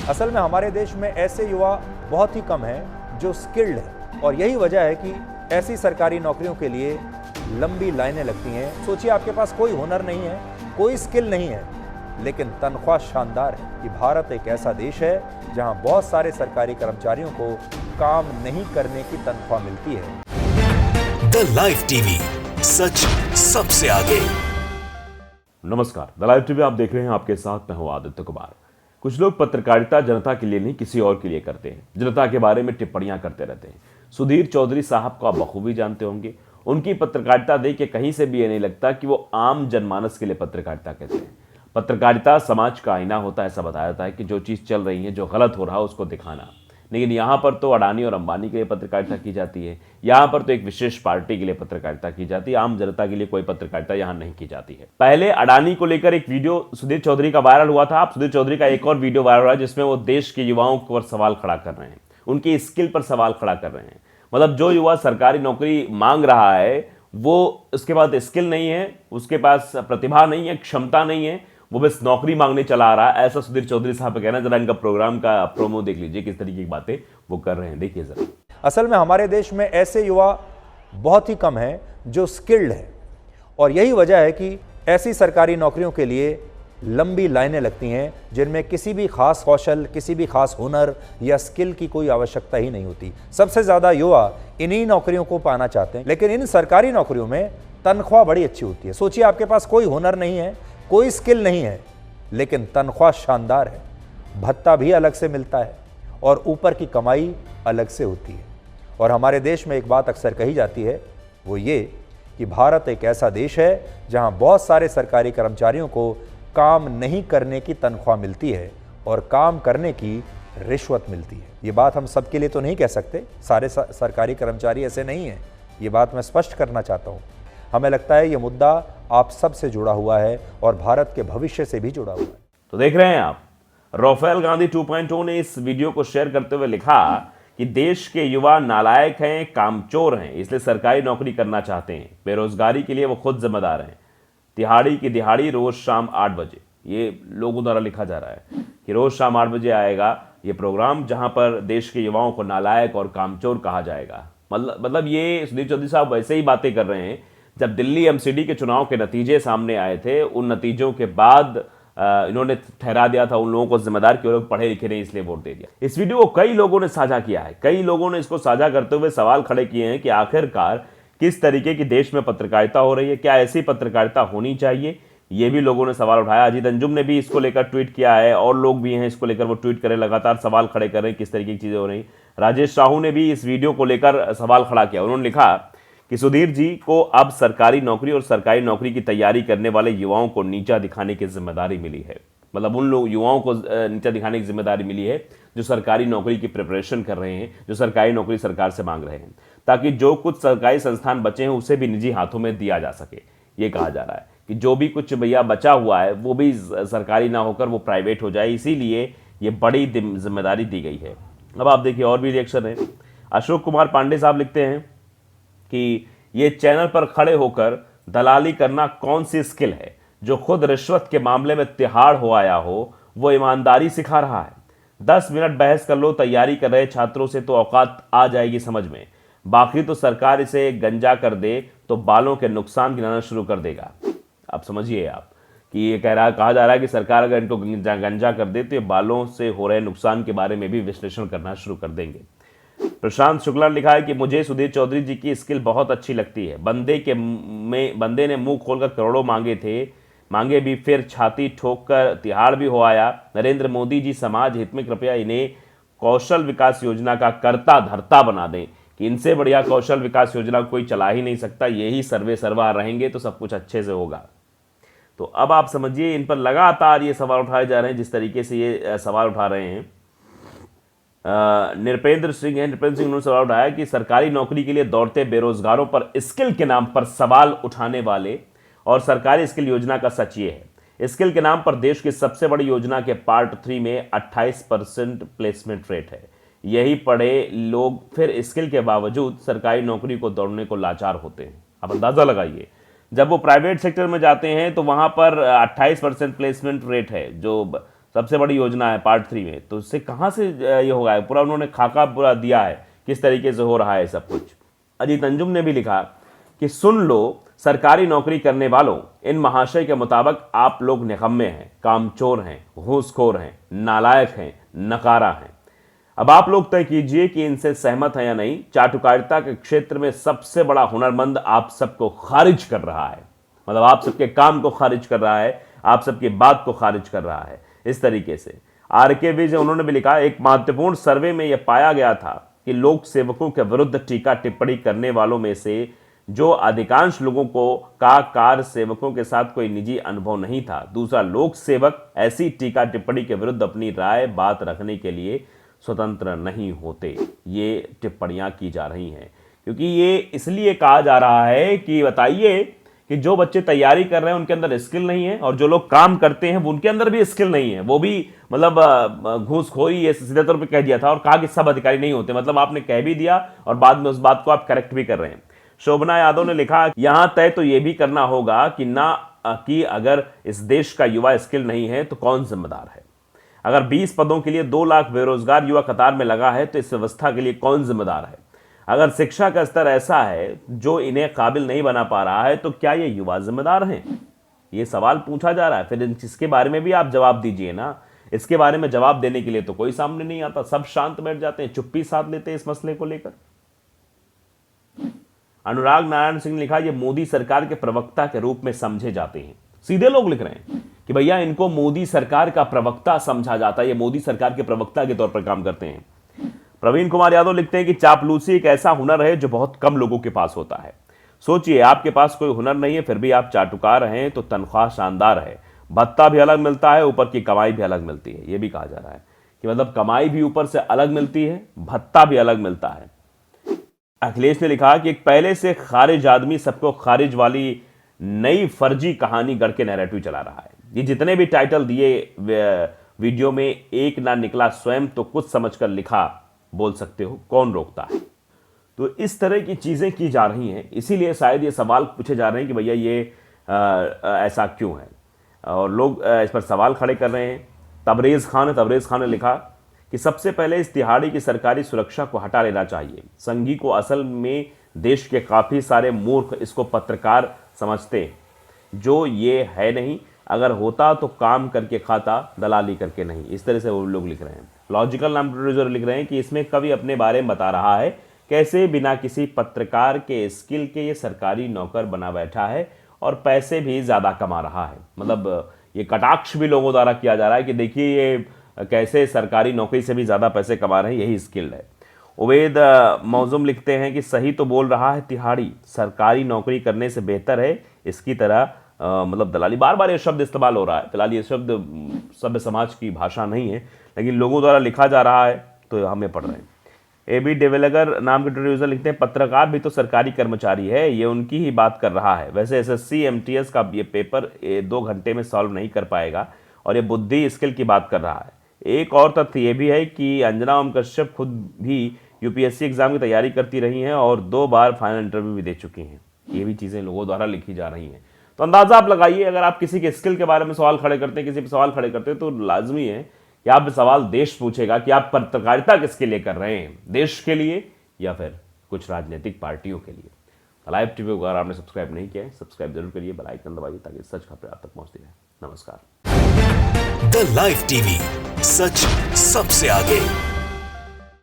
असल में हमारे देश में ऐसे युवा बहुत ही कम हैं जो स्किल्ड हैं और यही वजह है कि ऐसी सरकारी नौकरियों के लिए लंबी लाइनें लगती हैं। सोचिए, आपके पास कोई हुनर नहीं है, कोई स्किल नहीं है, लेकिन तनख्वाह शानदार है कि भारत एक ऐसा देश है जहां बहुत सारे सरकारी कर्मचारियों को काम नहीं करने की तनख्वाह मिलती है। द लाइव टीवी, सच सबसे आगे। नमस्कार, द लाइव टीवी आप देख रहे हैं। आपके साथ मैं हूं आदित्य कुमार। कुछ लोग पत्रकारिता जनता के लिए नहीं, किसी और के लिए करते हैं। जनता के बारे में टिप्पणियां करते रहते हैं। सुधीर चौधरी साहब को आप बखूबी जानते होंगे। उनकी पत्रकारिता देख के कहीं से भी ये नहीं लगता कि वो आम जनमानस के लिए पत्रकारिता कहते हैं। पत्रकारिता समाज का आईना होता है। ऐसा बताया जाता है कि जो चीज़ चल रही है, जो गलत हो रहा है, उसको दिखाना। लेकिन यहाँ पर तो अडानी और अंबानी के लिए पत्रकारिता की जाती है। यहाँ पर तो एक विशेष पार्टी के लिए पत्रकारिता की जाती है। आम जनता के लिए कोई पत्रकारिता यहाँ नहीं की जाती है। पहले अडानी को लेकर एक वीडियो सुधीर चौधरी का वायरल हुआ था। अब सुधीर चौधरी का एक और वीडियो वायरल हुआ जिसमें वो देश के युवाओं पर सवाल खड़ा कर रहे हैं, उनकी स्किल पर सवाल खड़ा कर रहे हैं। मतलब जो युवा सरकारी नौकरी मांग रहा है, वो उसके पास स्किल नहीं है, उसके पास प्रतिभा नहीं है, क्षमता नहीं है, वो बस नौकरी मांगने चला आ रहा है, ऐसा सुधीर चौधरी साहब का कहना है। जरा इनका प्रोग्राम का प्रोमो देख लीजिए, किस तरीके की बातें वो कर रहे हैं, देखिए जरा। असल में हमारे देश में ऐसे युवा बहुत ही कम हैं जो स्किल्ड हैं और यही वजह है कि ऐसी सरकारी नौकरियों के लिए लंबी लाइनें लगती हैं जिनमें किसी भी खास कौशल, किसी भी खास हुनर या स्किल की कोई आवश्यकता ही नहीं होती। सबसे ज़्यादा युवा इन्हीं नौकरियों को पाना चाहते हैं, लेकिन इन सरकारी नौकरियों में तनख्वाह बड़ी अच्छी होती है। सोचिए, आपके पास कोई हुनर नहीं है, कोई स्किल नहीं है, लेकिन तनख्वाह शानदार है, भत्ता भी अलग से मिलता है और ऊपर की कमाई अलग से होती है। और हमारे देश में एक बात अक्सर कही जाती है, वो ये कि भारत एक ऐसा देश है जहां बहुत सारे सरकारी कर्मचारियों को काम नहीं करने की तनख्वाह मिलती है और काम करने की रिश्वत मिलती है। ये बात हम सबके लिए तो नहीं कह सकते, सारे सरकारी कर्मचारी ऐसे नहीं हैं, ये बात मैं स्पष्ट करना चाहता हूँ। हमें लगता है ये मुद्दा आप सब से जुड़ा हुआ है और भारत के भविष्य से भी जुड़ा हुआ है। तो देख रहे हैं आप, राफेल गांधी 2.0 ने इस वीडियो को शेयर करते हुए लिखा कि देश के युवा नालायक हैं, कामचोर हैं, इसलिए सरकारी नौकरी करना चाहते हैं। बेरोजगारी के लिए वो खुद जिम्मेदार हैं। तिहाड़ी की दिहाड़ी रोज शाम 8 बजे, ये लोगों द्वारा लिखा जा रहा है कि रोज शाम 8 बजे आएगा ये प्रोग्राम, जहां पर देश के युवाओं को नालायक और कामचोर कहा जाएगा। मतलब ये सुधीर चौधरी साहब वैसे ही बातें कर रहे हैं जब दिल्ली एमसीडी के चुनाव के नतीजे सामने आए थे। उन नतीजों के बाद इन्होंने ठहरा दिया था उन लोगों को जिम्मेदार कि वो लोग पढ़े लिखे नहीं, इसलिए वोट दे दिया। इस वीडियो को कई लोगों ने साझा किया है। कई लोगों ने इसको साझा करते हुए सवाल खड़े किए हैं कि आखिरकार किस तरीके की देश में पत्रकारिता हो रही है, क्या ऐसी पत्रकारिता होनी चाहिए। ये भी लोगों ने सवाल उठाया। अजीत अंजुम ने भी इसको लेकर ट्वीट किया है और लोग भी हैं इसको लेकर, वो ट्वीट करें, लगातार सवाल खड़े कर रहे हैं किस तरीके की चीजें हो रही। राजेश साहू ने भी इस वीडियो को लेकर सवाल खड़ा किया। उन्होंने लिखा कि सुधीर जी को अब सरकारी नौकरी और सरकारी नौकरी की तैयारी करने वाले युवाओं को नीचा दिखाने की जिम्मेदारी मिली है। मतलब उन लोग युवाओं को नीचा दिखाने की जिम्मेदारी मिली है जो सरकारी नौकरी की प्रिपरेशन कर रहे हैं, जो सरकारी नौकरी सरकार से मांग रहे हैं, ताकि जो कुछ सरकारी संस्थान बचे हैं उसे भी निजी हाथों में दिया जा सके। ये कहा जा रहा है कि जो भी कुछ भैया बचा हुआ है वो भी सरकारी ना होकर वो प्राइवेट हो जाए, इसीलिए ये बड़ी जिम्मेदारी दी गई है। अब आप देखिए और भी रिएक्शन है। अशोक कुमार पांडे साहब लिखते हैं कि ये चैनल पर खड़े होकर दलाली करना कौन सी स्किल है। जो खुद रिश्वत के मामले में तिहाड़ हो आया हो वो ईमानदारी सिखा रहा है। 10 मिनट बहस कर लो तैयारी कर रहे छात्रों से तो औकात आ जाएगी समझ में। बाकी तो सरकार इसे गंजा कर दे तो बालों के नुकसान गिनाना शुरू कर देगा। अब समझिए आप कि ये कहा जा रहा है कि सरकार अगर इनको गंजा कर दे तो ये बालों से हो रहे नुकसान के बारे में भी विश्लेषण करना शुरू कर देंगे। प्रशांत शुक्ला ने लिखा है कि मुझे सुधीर चौधरी जी की स्किल बहुत अच्छी लगती है। बंदे ने मुंह खोलकर करोड़ों मांगे भी, फिर छाती ठोक कर तिहाड़ भी हो आया। नरेंद्र मोदी जी समाज हित में कृपया इन्हें कौशल विकास योजना का कर्ता धर्ता बना दें कि इनसे बढ़िया कौशल विकास योजना कोई चला ही नहीं सकता। यही सर्वे सर्वा रहेंगे तो सब कुछ अच्छे से होगा। तो अब आप समझिए, इन पर लगातार ये सवाल उठाए जा रहे हैं। जिस तरीके से ये सवाल उठा रहे हैं, नृपेंद्र सिंह ने सवाल उठाया कि सरकारी नौकरी के लिए दौड़ते बेरोजगारों पर स्किल के नाम पर सवाल उठाने वाले और सरकारी स्किल योजना का सच ये है। स्किल के नाम पर देश की सबसे बड़ी योजना के पार्ट 3 में 28% प्लेसमेंट रेट है। यही पढ़े लोग फिर स्किल के बावजूद सरकारी नौकरी को दौड़ने को लाचार होते हैं। अब अंदाजा लगाइए, जब वो प्राइवेट सेक्टर में जाते हैं तो वहां पर 28% प्लेसमेंट रेट है, जो सबसे बड़ी योजना है पार्ट 3 में, तो इससे कहाँ से ये होगा? पूरा उन्होंने खाका पूरा दिया है किस तरीके से हो रहा है सब कुछ। अजीत अंजुम ने भी लिखा कि सुन लो सरकारी नौकरी करने वालों, इन महाशय के मुताबिक आप लोग निकम्मे हैं, कामचोर हैं, घूसखोर हैं, नालायक हैं, नकारा हैं। अब आप लोग तय कीजिए कि इनसे सहमत हैं या नहीं। चाटुकारिता के क्षेत्र में सबसे बड़ा हुनरमंद आप सबको खारिज कर रहा है, मतलब आप सबके काम को खारिज कर रहा है, आप सबकी बात को खारिज कर रहा है। इस तरीके से RK विज उन्होंने भी लिखा, एक महत्वपूर्ण सर्वे में यह पाया गया था कि लोक सेवकों के विरुद्ध टीका टिप्पणी करने वालों में से जो अधिकांश लोगों को का कार सेवकों के साथ कोई निजी अनुभव नहीं था। दूसरा, लोक सेवक ऐसी टीका टिप्पणी के विरुद्ध अपनी राय बात रखने के लिए स्वतंत्र नहीं होते। ये टिप्पणियां की जा रही हैं क्योंकि ये इसलिए कहा जा रहा है कि बताइए कि जो बच्चे तैयारी कर रहे हैं उनके अंदर स्किल नहीं है, और जो लोग काम करते हैं उनके अंदर भी स्किल नहीं है, वो भी मतलब घूसखोरी ये सीधे तौर पे कह दिया था और कहा कि सब अधिकारी नहीं होते, मतलब आपने कह भी दिया और बाद में उस बात को आप करेक्ट भी कर रहे हैं। शोभना यादव ने लिखा, यहां तय तो यह भी करना होगा कि कि अगर इस देश का युवा स्किल नहीं है तो कौन जिम्मेदार है। अगर 20 पदों के लिए 2 लाख बेरोजगार युवा कतार में लगा है तो इस व्यवस्था के लिए कौन जिम्मेदार है। अगर शिक्षा का स्तर ऐसा है जो इन्हें काबिल नहीं बना पा रहा है तो क्या ये युवा जिम्मेदार हैं? ये सवाल पूछा जा रहा है। फिर इसके बारे में भी आप जवाब दीजिए ना। इसके बारे में जवाब देने के लिए तो कोई सामने नहीं आता, सब शांत बैठ जाते हैं, चुप्पी साध लेते हैं इस मसले को लेकर। अनुराग नारायण सिंह ने लिखा, ये मोदी सरकार के प्रवक्ता के रूप में समझे जाते हैं। सीधे लोग लिख रहे हैं कि भैया इनको मोदी सरकार का प्रवक्ता समझा जाता है, ये मोदी सरकार के प्रवक्ता के तौर पर काम करते हैं। प्रवीण कुमार यादव लिखते हैं कि चापलूसी एक ऐसा हुनर है जो बहुत कम लोगों के पास होता है। सोचिए, आपके पास कोई हुनर नहीं है फिर भी आप चाटुकार हैं तो तनख्वाह शानदार है, भत्ता भी अलग मिलता है, ऊपर की कमाई भी अलग मिलती है। यह भी कहा जा रहा है कि मतलब कमाई भी ऊपर से अलग मिलती है, भत्ता भी अलग मिलता है। अखिलेश ने लिखा कि एक पहले से खारिज आदमी सबको खारिज वाली नई फर्जी कहानी गढ़ के नैरेटिव चला रहा है। ये जितने भी टाइटल दिए वीडियो में एक ना निकला स्वयं तो कुछ समझकर लिखा बोल सकते हो, कौन रोकता है। तो इस तरह की चीजें की जा रही हैं, इसीलिए शायद ये सवाल पूछे जा रहे हैं कि भैया ये ऐसा क्यों है, और लोग इस पर सवाल खड़े कर रहे हैं। तबरेज़ खान ने लिखा कि सबसे पहले इस तिहाड़ी की सरकारी सुरक्षा को हटा लेना चाहिए। संघी को असल में देश के काफ़ी सारे मूर्ख इसको पत्रकार समझते हैं, जो ये है नहीं। अगर होता तो काम करके खाता, दलाली करके नहीं। इस तरह से वो लोग लिख रहे हैं। लॉजिकल नाम प्रोड्यूसर लिख रहे हैं कि इसमें कवि अपने बारे में बता रहा है कैसे बिना किसी पत्रकार के स्किल के ये सरकारी नौकर बना बैठा है और पैसे भी ज़्यादा कमा रहा है। मतलब ये कटाक्ष भी लोगों द्वारा किया जा रहा है कि देखिए ये कैसे सरकारी नौकरी से भी ज़्यादा पैसे कमा रहे हैं, यही स्किल्ड है। उवैद मौजूम लिखते हैं कि सही तो बोल रहा है तिहाड़ी, सरकारी नौकरी करने से बेहतर है इसकी तरह मतलब दलाली। बार बार ये शब्द इस्तेमाल हो रहा है। फिलहाल ये शब्द सभ्य समाज की भाषा नहीं है, लेकिन लोगों द्वारा लिखा जा रहा है तो हमें पढ़ रहे हैं। AB डेवेलगर नाम के इंट्रोड्यूसर लिखते हैं, पत्रकार भी तो सरकारी कर्मचारी है, ये उनकी ही बात कर रहा है। वैसे SSC MTS का ये पेपर 2 घंटे में सॉल्व नहीं कर पाएगा और ये बुद्धि स्किल की बात कर रहा है। एक और तथ्य ये भी है कि अंजना ओम कश्यप खुद भी UPSC एग्जाम की तैयारी करती रही हैं और 2 बार फाइनल इंटरव्यू भी दे चुकी हैं। ये भी चीज़ें लोगों द्वारा लिखी जा रही हैं। तो अंदाजा आप लगाइए, अगर आप किसी के स्किल के बारे में सवाल खड़े करते हैं, किसी पे सवाल खड़े करते हैं, तो लाजमी है कि आप सवाल देश पूछेगा कि आप पत्रकारिता किसके लिए कर रहे हैं, देश के लिए या फिर कुछ राजनीतिक पार्टियों के लिए। लाइव टीवी को अगर आपने सब्सक्राइब नहीं किया है, सब्सक्राइब जरूर करिए, बेल आइकन दबाइए ताकि सच खबरें आप तक पहुंचती रहे। नमस्कार। द लाइव टीवी, सच सबसे आगे।